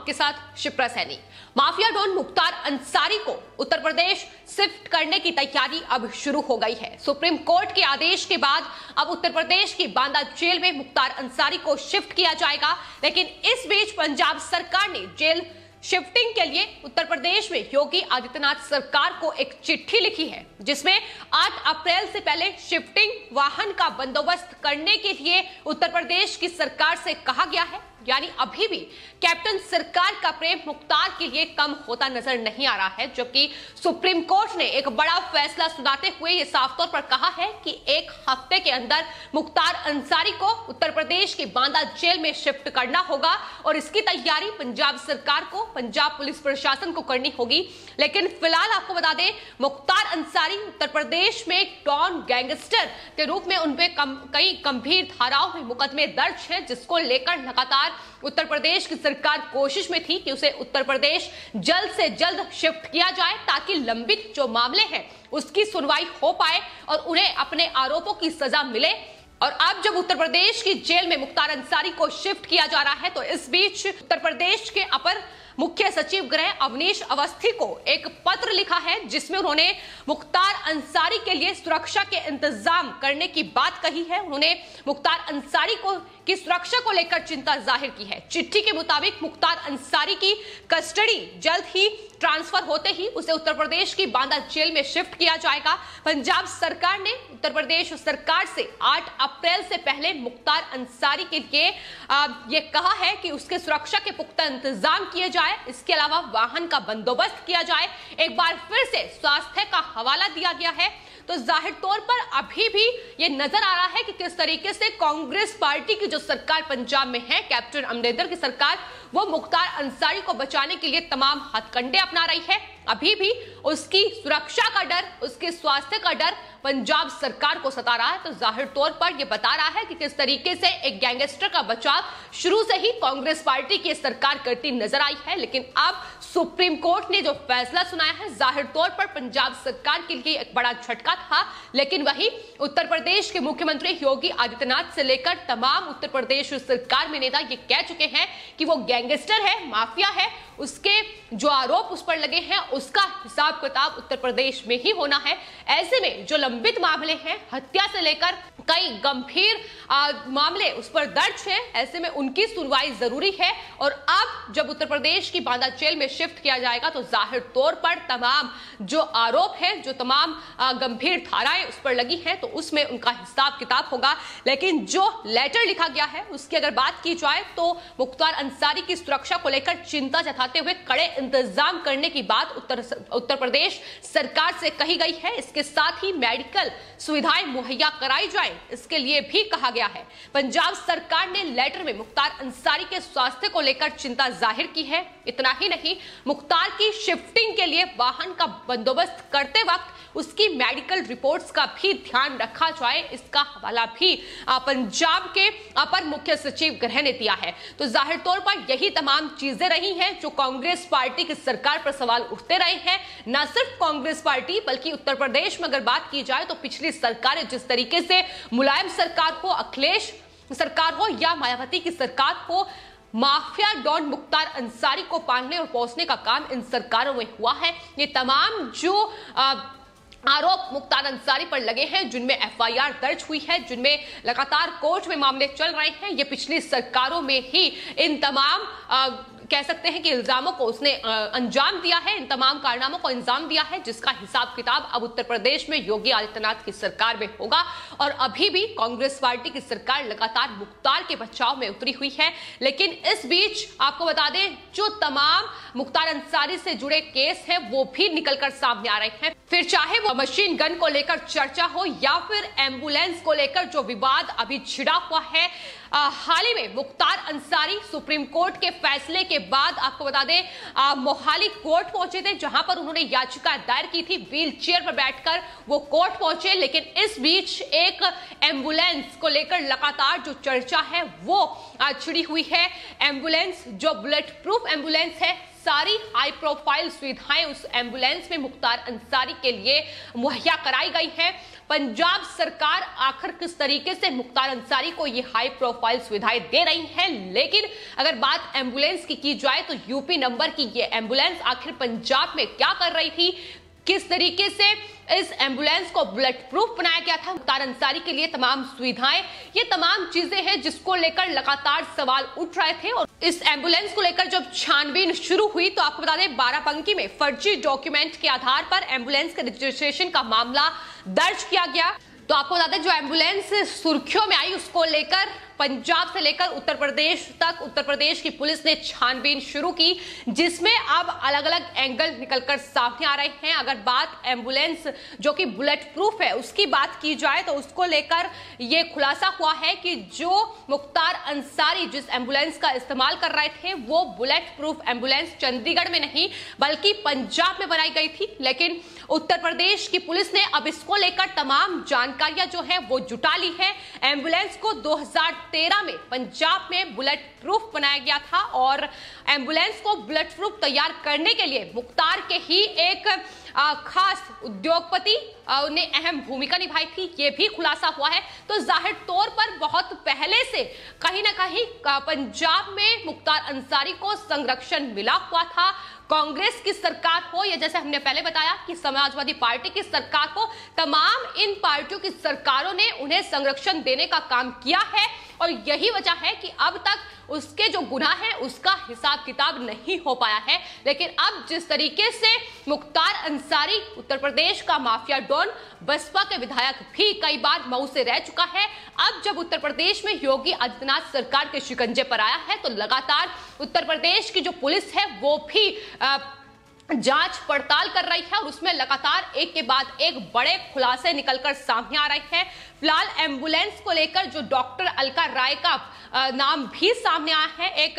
आपके साथ Shipra Saini. Mafia don Mukhtar Ansari को उत्तर प्रदेश शिफ्ट करने की तैयारी अब शुरू हो गई है। सुप्रीम कोर्ट के आदेश के बाद अब उत्तर प्रदेश की बांदा जेल में मुख्तार अंसारी को शिफ्ट किया जाएगा। लेकिन इस बीच पंजाब सरकार ने जेल शिफ्टिंग के लिए उत्तर प्रदेश में योगी आदित्यनाथ सरकार को एक चिट्ठी लिखी है, जिसमें 8 अप्रैल से पहले शिफ्टिंग वाहन का बंदोबस्त करने के लिए उत्तर प्रदेश की सरकार से कहा गया है। यानी अभी भी कैप्टन सरकार का प्रेम मुख्तार के लिए कम होता नजर नहीं आ रहा है, जबकि सुप्रीम कोर्ट ने एक बड़ा फैसला सुनाते हुए यह साफ तौर पर कहा है कि 1 हफ्ते के अंदर मुख्तार अंसारी को उत्तर प्रदेश की बांदा जेल में शिफ्ट करना होगा और इसकी तैयारी पंजाब सरकार को, पंजाब पुलिस प्रशासन को करनी होगी। लेकिन फिलहाल आपको बता दें, मुख्तार अंसारी उत्तर प्रदेश में डॉन गैंगस्टर के रूप में उनपे कई गंभीर धाराओं में मुकदमे दर्ज है, जिसको लेकर लगातार उत्तर प्रदेश की सरकार कोशिश में थी कि उसे उत्तर प्रदेश जल्द से जल्द शिफ्ट किया जाए, ताकि लंबित जो मामले हैं उसकी सुनवाई हो पाए और उन्हें अपने आरोपों की सजा मिले। और अब जब उत्तर प्रदेश की जेल में मुख्तार अंसारी को शिफ्ट किया जा रहा है, तो इस बीच उत्तर प्रदेश के अपर मुख्य सचिव गृह अवनीश अवस्थी को एक पत्र लिखा है, जिसमें उन्होंने मुख्तार अंसारी के लिए सुरक्षा के इंतजाम करने की बात कही है। उन्होंने मुख्तार अंसारी की सुरक्षा को लेकर चिंता जाहिर की है। चिट्ठी के मुताबिक मुख्तार अंसारी की कस्टडी जल्द ही ट्रांसफर होते ही उसे उत्तर प्रदेश की बांदा जेल में शिफ्ट किया जाएगा। पंजाब सरकार ने उत्तर प्रदेश सरकार से 8 अप्रैल से पहले मुख्तार अंसारी के लिए ये कहा है कि उसके सुरक्षा के पुख्ता इंतजाम किए जाए, इसके अलावा वाहन का बंदोबस्त किया जाए। एक बार फिर से स्वास्थ्य का हवाला दिया गया है। तो जाहिर तौर पर अभी भी ये नजर आ रहा है कि किस तरीके से कांग्रेस पार्टी की जो सरकार पंजाब में है, कैप्टन अमरिंदर की सरकार, वो मुख्तार अंसारी को बचाने के लिए तमाम हथकंडे अपना रही है। अभी भी उसकी सुरक्षा का डर, उसके स्वास्थ्य का डर पंजाब सरकार को सता रहा है। तो जाहिर तौर पर यह बता रहा है कि किस तरीके से एक गैंगस्टर का बचाव शुरू से ही कांग्रेस पार्टी की सरकार करती नजर आई है। लेकिन अब सुप्रीम कोर्ट ने जो फैसला सुनाया है, जाहिर तौर पर पंजाब सरकार के लिए एक बड़ा झटका था। लेकिन वही उत्तर प्रदेश के मुख्यमंत्री योगी आदित्यनाथ से लेकर तमाम उत्तर प्रदेश सरकार में नेता ये कह चुके हैं कि वो गैंगस्टर है, माफिया है, उसके जो आरोप उस पर लगे हैं उसका हिसाब किताब उत्तर प्रदेश में ही होना है। ऐसे में जो लंबित मामले हैं, हत्या से लेकर कई गंभीर मामले उस पर दर्ज हैं, ऐसे में उनकी सुनवाई जरूरी है। और अब जब उत्तर प्रदेश की बांदा जेल में शिफ्ट किया जाएगा, तो जाहिर तौर पर तमाम जो आरोप हैं, जो तमाम गंभीर धाराएं उस पर लगी हैं, तो उसमें उनका हिसाब किताब होगा। लेकिन जो लेटर लिखा गया है उसकी अगर बात की जाए, तो मुख्तार अंसारी की सुरक्षा को लेकर चिंता जताते हुए कड़े इंतजाम करने की बात उत्तर प्रदेश सरकार से कही गई है। इसके साथ ही मेडिकल सुविधाएं मुहैया कराई जाए, इसके लिए भी कहा गया है। पंजाब सरकार ने लेटर में मुख्तार अंसारी के स्वास्थ्य को लेकर चिंता जाहिर की है। इतना ही नहीं, मुख्तार की शिफ्टिंग के लिए वाहन का बंदोबस्त करते वक्त उसकी मेडिकल रिपोर्ट्स का भी ध्यान रखा जाए, इसका हवाला भी पंजाब के अपर मुख्य सचिव गृह ने दिया है। तो जाहिर तौर पर यही तमाम चीजें रही हैं जो कांग्रेस पार्टी की सरकार पर सवाल उठते रहे हैं। न सिर्फ कांग्रेस पार्टी, बल्कि उत्तर प्रदेश में अगर बात की जाए तो पिछली सरकारें जिस तरीके से मुलायम सरकार हो, अखिलेश सरकार हो या मायावती की सरकार हो, माफिया डॉन मुख्तार अंसारी को पालने और पोसने का काम इन सरकारों में हुआ है। ये तमाम जो आरोप मुख्तार अंसारी पर लगे हैं, जिनमें एफआईआर दर्ज हुई है, जिनमें लगातार कोर्ट में मामले चल रहे हैं, ये पिछली सरकारों में ही इन तमाम कह सकते हैं कि इल्जामों को उसने अंजाम दिया है, इन तमाम कारनामों को अंजाम दिया है, जिसका हिसाब किताब अब उत्तर प्रदेश में योगी आदित्यनाथ की सरकार में होगा। और अभी भी कांग्रेस पार्टी की सरकार लगातार मुख्तार के बचाव में उतरी हुई है। लेकिन इस बीच आपको बता दें, जो तमाम मुख्तार अंसारी से जुड़े केस हैं वो भी निकलकर सामने आ रहे हैं। फिर चाहे वो मशीन गन को लेकर चर्चा हो या फिर एम्बुलेंस को लेकर जो विवाद अभी छिड़ा हुआ है। हाल ही में मुख्तार अंसारी सुप्रीम कोर्ट के फैसले के बाद आपको बता दें मोहाली कोर्ट पहुंचे थे, जहां पर उन्होंने याचिका दायर की थी। व्हील चेयर पर बैठकर वो कोर्ट पहुंचे। लेकिन इस बीच एक एम्बुलेंस को लेकर लगातार जो चर्चा है वो छिड़ी हुई है। एम्बुलेंस जो बुलेट प्रूफ एम्बुलेंस है, सारी हाई प्रोफाइल सुविधाएं उस एम्बुलेंस में मुख्तार अंसारी के लिए मुहैया कराई गई हैं। पंजाब सरकार आखिर किस तरीके से मुख्तार अंसारी को ये हाई प्रोफाइल सुविधाएं दे रही है, लेकिन अगर बात एम्बुलेंस की जाए तो यूपी नंबर की ये एम्बुलेंस आखिर पंजाब में क्या कर रही थी, किस तरीके से इस एम्बुलेंस को बुलेट प्रूफ बनाया गया था, मुख्तार अंसारी के लिए तमाम सुविधाएं, ये तमाम चीजें हैं जिसको लेकर लगातार सवाल उठ रहे थे। और इस एम्बुलेंस को लेकर जब छानबीन शुरू हुई तो आपको बता दें बाराबंकी में फर्जी डॉक्यूमेंट के आधार पर एम्बुलेंस के रजिस्ट्रेशन का मामला दर्ज किया गया। तो आपको बता दें जो एम्बुलेंस सुर्खियों में आई उसको लेकर पंजाब से लेकर उत्तर प्रदेश तक उत्तर प्रदेश की पुलिस ने छानबीन शुरू की, जिसमें अब अलग अलग एंगल निकलकर सामने आ रहे हैं। अगर बात एम्बुलेंस जो कि बुलेट प्रूफ है उसकी बात की जाए तो उसको लेकर यह खुलासा हुआ है कि जो मुख्तार अंसारी जिस एम्बुलेंस का इस्तेमाल कर रहे थे वो बुलेट प्रूफ एम्बुलेंस चंडीगढ़ में नहीं बल्कि पंजाब में बनाई गई थी। लेकिन उत्तर प्रदेश की पुलिस ने अब इसको लेकर तमाम जानकारियां जो है वो जुटा ली है। एम्बुलेंस को 2013 में पंजाब में बुलेट प्रूफ बनाया गया था और एम्बुलेंस को बुलेट प्रूफ तैयार करने के लिए मुख्तार के ही एक खास उद्योगपति ने अहम भूमिका निभाई थी, ये भी खुलासा हुआ है। तो जाहिर तौर पर बहुत पहले से कहीं ना कहीं पंजाब में मुख्तार अंसारी को संरक्षण मिला हुआ था। कांग्रेस की सरकार हो या जैसे हमने पहले बताया कि समाजवादी पार्टी की सरकार हो, तमाम इन पार्टियों की सरकारों ने उन्हें संरक्षण देने का काम किया है और यही वजह है कि अब तक उसके जो गुनाह है उसका हिसाब किताब नहीं हो पाया है। लेकिन अब जिस तरीके से मुख्तार अंसारी उत्तर प्रदेश का माफिया डॉन, बसपा के विधायक भी कई बार मऊ से रह चुका है, अब जब उत्तर प्रदेश में योगी आदित्यनाथ सरकार के शिकंजे पर आया है तो लगातार उत्तर प्रदेश की जो पुलिस है वो भी जांच पड़ताल कर रही है और उसमें लगातार एक के बाद एक बड़े खुलासे निकलकर सामने आ रहे हैं। फिलहाल एम्बुलेंस को लेकर जो डॉक्टर अलका राय का नाम भी सामने आया है, एक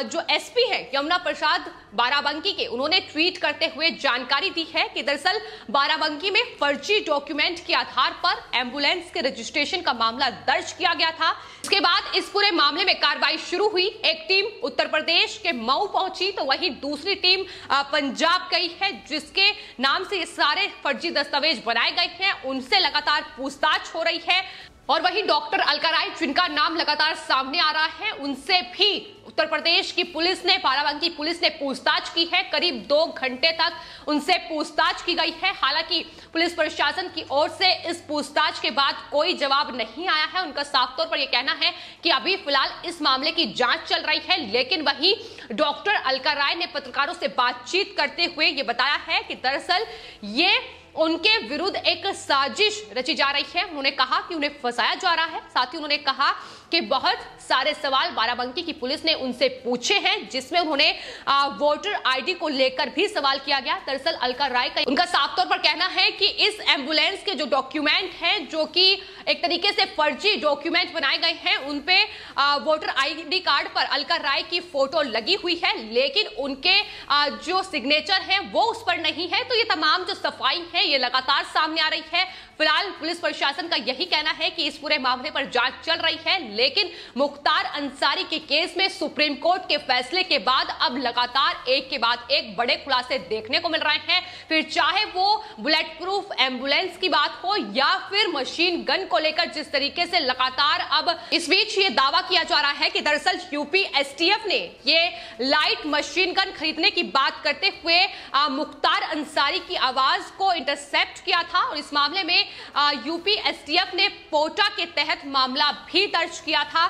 जो एसपी है यमुना प्रसाद बाराबंकी के, उन्होंने ट्वीट करते हुए जानकारी दी है कि दरअसल बाराबंकी में फर्जी डॉक्यूमेंट के आधार पर एम्बुलेंस के रजिस्ट्रेशन का मामला दर्ज किया गया था। इसके बाद इस पूरे मामले में कार्रवाई शुरू हुई। एक टीम उत्तर प्रदेश के मऊ पहुंची तो वहीं दूसरी टीम पंजाब गई है, जिसके नाम से ये सारे फर्जी दस्तावेज बनाए गए हैं, उनसे लगातार पूछताछ हो रही है। और वहीं डॉक्टर अलका राय जिनका नाम लगातार सामने आ रहा है, उनसे भी उत्तर प्रदेश की पुलिस ने, बाराबंकी पुलिस ने पूछताछ की है। करीब 2 घंटे तक उनसे पूछताछ की गई है। हालांकि पुलिस प्रशासन की ओर से इस पूछताछ के बाद कोई जवाब नहीं आया है। उनका साफ तौर पर यह कहना है कि अभी फिलहाल इस मामले की जांच चल रही है। लेकिन वहीं डॉक्टर अलका राय ने पत्रकारों से बातचीत करते हुए ये बताया है कि दरअसल ये उनके विरुद्ध एक साजिश रची जा रही है। उन्होंने कहा कि उन्हें फंसाया जा रहा है। साथ ही उन्होंने कहा कि बहुत सारे सवाल बाराबंकी की पुलिस ने उनसे पूछे हैं, जिसमें उन्होंने वोटर आईडी को लेकर भी सवाल किया गया। दरअसल अलका राय का उनका साफ तौर पर कहना है कि इस एम्बुलेंस के जो डॉक्यूमेंट हैं, जो कि एक तरीके से फर्जी डॉक्यूमेंट बनाए गए हैं, उनपे वोटर आईडी कार्ड पर अलका राय की फोटो लगी हुई है, लेकिन उनके जो सिग्नेचर है वो उस पर नहीं है। तो ये तमाम जो सफाई है ये लगातार सामने आ रही है। फिलहाल पुलिस प्रशासन का यही कहना है कि इस पूरे मामले पर जांच चल रही है। लेकिन मुख्तार अंसारी के केस में सुप्रीम कोर्ट के फैसले के बाद अब लगातार एक के बाद एक बड़े खुलासे देखने को मिल रहे हैं। फिर चाहे वो बुलेट प्रूफ एम्बुलेंस की बात हो या फिर मशीन गन को लेकर जिस तरीके से लगातार अब इस बीच ये दावा किया जा रहा है कि दरअसल यूपी एसटीएफ ने ये लाइट मशीन गन खरीदने की बात करते हुए मुख्तार अंसारी की आवाज को इंटरसेप्ट किया था और इस मामले में यूपी एसटीएफ ने पोटा के तहत मामला भी दर्ज किया था।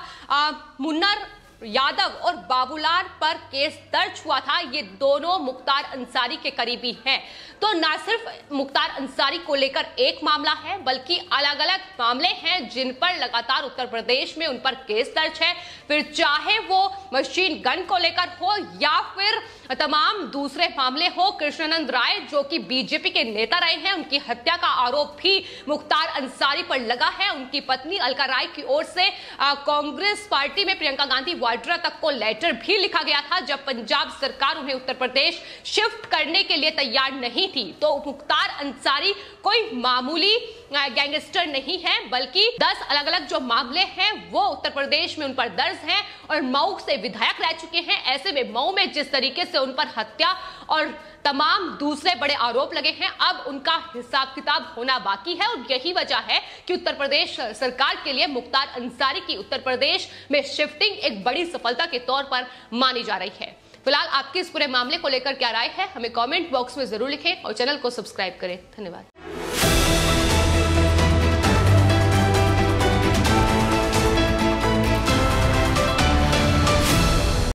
मुन्नर यादव और बाबूलाल पर केस दर्ज हुआ था। ये दोनों मुख्तार अंसारी के करीबी हैं। तो ना सिर्फ मुख्तार अंसारी को लेकर एक मामला है, बल्कि अलग अलग मामले हैं जिन पर लगातार उत्तर प्रदेश में उन पर केस दर्ज है। फिर चाहे वो मशीन गन को लेकर हो या फिर तमाम दूसरे मामले हो। कृष्णानंद राय जो कि बीजेपी के नेता रहे हैं, उनकी हत्या का आरोप भी मुख्तार अंसारी पर लगा है। उनकी पत्नी अलका राय की ओर से कांग्रेस पार्टी में प्रियंका गांधी वाड्रा तक को लेटर भी लिखा गया था, जब पंजाब सरकार उन्हें उत्तर प्रदेश शिफ्ट करने के लिए तैयार नहीं थी। तो मुख्तार अंसारी कोई मामूली गैंगस्टर नहीं है, बल्कि 10 अलग अलग जो मामले हैं वो उत्तर प्रदेश में उन पर दर्ज हैं और मऊ से विधायक रह चुके हैं। ऐसे में मऊ में जिस तरीके से उन पर हत्या और तमाम दूसरे बड़े आरोप लगे हैं, अब उनका हिसाब किताब होना बाकी है और यही वजह है कि उत्तर प्रदेश सरकार के लिए मुख्तार अंसारी की उत्तर प्रदेश में शिफ्टिंग एक बड़ी सफलता के तौर पर मानी जा रही है। फिलहाल आपके इस पूरे मामले को लेकर क्या राय है, हमें कमेंट बॉक्स में जरूर लिखें और चैनल को सब्सक्राइब करें। धन्यवाद।